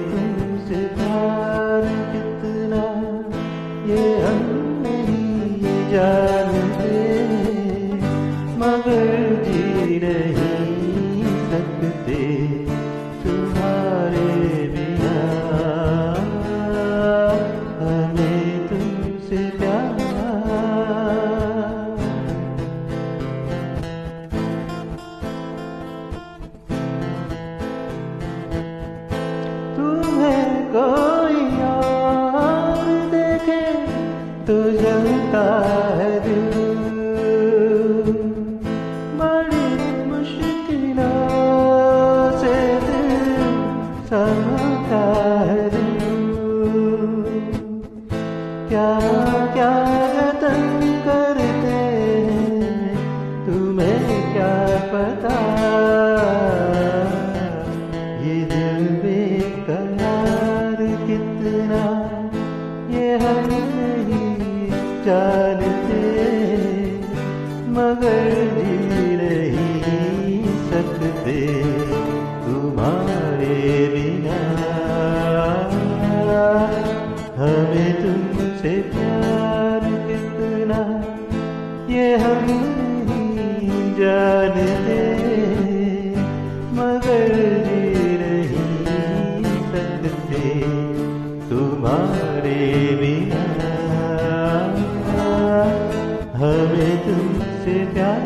तुमसे प्यार कितना ये हम नहीं जानते, मगर जी नहीं सकते तुम्हारे बिना। हमें तुमसे प्यार कोई और देखे तो जलता है दिल, बड़ी मुश्किलों से दिल संभलता है दिल। क्या क्या यत्न करते हैं तुम्हें क्या पता, ये दिल बेकरार कितना ये हम नहीं जानते, मगर जी नहीं सकते तुम्हारे बिना। हमें तुमसे प्यार कितना ये हम नहीं जानते, मगर जी नहीं सकते तुम्हारे बिना। हमें तुमसे प्यार